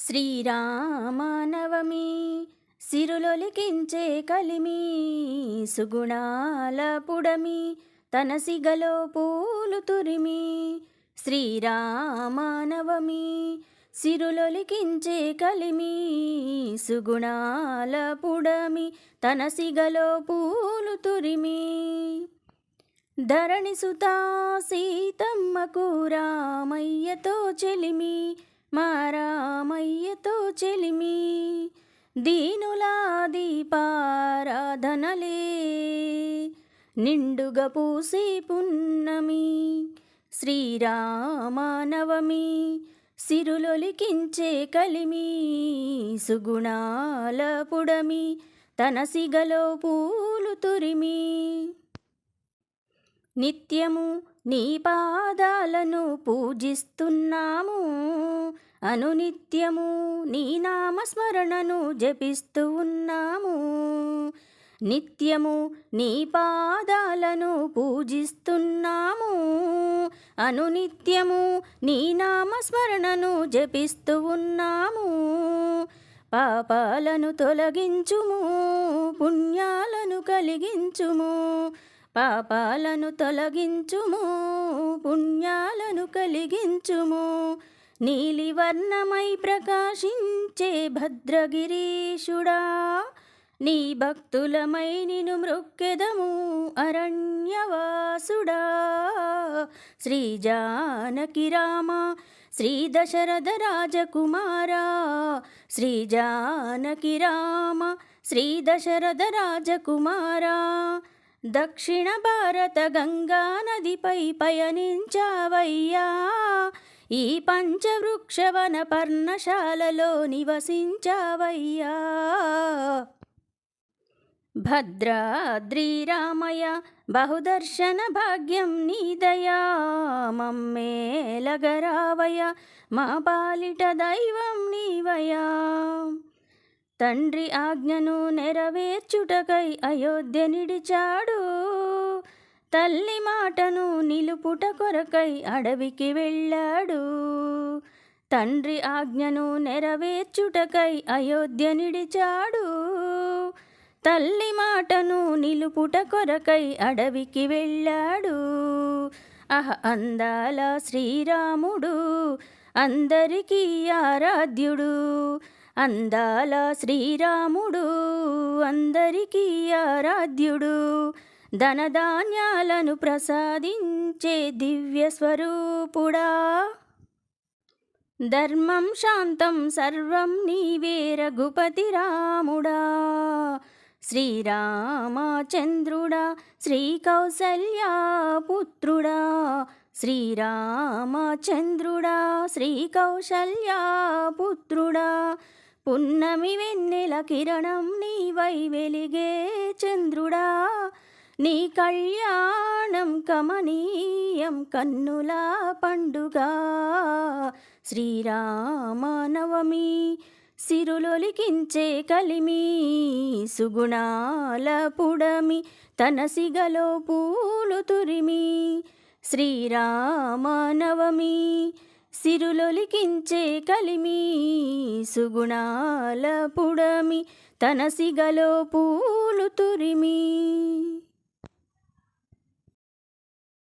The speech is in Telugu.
శ్రీరామనవమి సిరులొలికించే కలిమి సుగుణాల పుడమి తన సిగలో పూలు తురిమి. శ్రీరామనవమి సిరులొలికించే కలిమి సుగుణాల పుడమి తన సిగలో పూలు తురిమి. ధరణి సుతా సీతమ్మకు రామయ్యతో చెలిమి, మా రామయ్యతో చెలిమి. దీనులా దీపారాధనలే నిండుగా పూసే పున్నమి. శ్రీరామనవమి సిరులొలికించే కలిమి సుగుణాల పుడమి తన సిగలో పూలు తురిమి. నిత్యము నీ పాదాలను పూజిస్తున్నాము, అనునిత్యము నీ నామస్మరణను జపిస్తూ ఉన్నాము. నిత్యము నీ పాదాలను పూజిస్తున్నాము, అనునిత్యము నీ నామస్మరణను జపిస్తూ ఉన్నాము. పాపాలను తొలగించుము, పుణ్యాలను కలిగించుము. పాపాలను తొలగించుము, పుణ్యాలను కలిగించుము. నీలివర్ణమై ప్రకాశించే భద్రగిరీశుడా, నీ భక్తులమై నిను మృక్కెదము అరణ్యవాసుడా. శ్రీ జానకి రామ శ్రీ దశరథ రాజకుమారా, శ్రీ జానకి రామ శ్రీ దశరథ రాజకుమారా. దక్షిణ భారత గంగా నదిపై పయనించావయ్యా, ఈ పంచవృక్షవన పర్ణశాలలో నివసించావయ్యా. భద్రాద్రి రామయ్య బహుదర్శన భాగ్యం నీదయా, మమ్మేలగరావయ్య మా పాలిట దైవం నీవయా. తండ్రి ఆజ్ఞను నెరవేర్చుటకై అయోధ్య నిడిచాడు, తల్లి మాటను నిలుపుట కొరకై అడవికి వెళ్ళాడు. తండ్రి ఆజ్ఞను నెరవేర్చుటకై అయోధ్య నిడిచాడు, తల్లి మాటను నిలుపుట కొరకై అడవికి వెళ్ళాడు. అందాల శ్రీరాముడు అందరికీ ఆరాధ్యుడు, అందాల శ్రీరాముడు అందరికీ ఆరాధ్యుడు. ధనధాన్యాలను ప్రసాదించే దివ్య స్వరూపుడా, ధర్మం శాంతం సర్వం నీవే రఘుపతి రాముడా. శ్రీరామచంద్రుడా శ్రీ కౌసల్యా పుత్రుడా, శ్రీరామచంద్రుడా శ్రీ కౌసల్యా పుత్రుడా. పున్నమి వెన్నెల కిరణం నీవై వెలిగే చంద్రుడా, నీ కళ్యాణం కమనీయం కన్నుల పండుగ. శ్రీరామనవమి సిరులొలికించే కలిమి సుగుణాల పుడమి తన సిగలో పూలు తురిమి. శ్రీరామనవమి సిరులొలికించే కలిమి సుగుణాల పుడమి తన సిగలో పూలు తురిమి.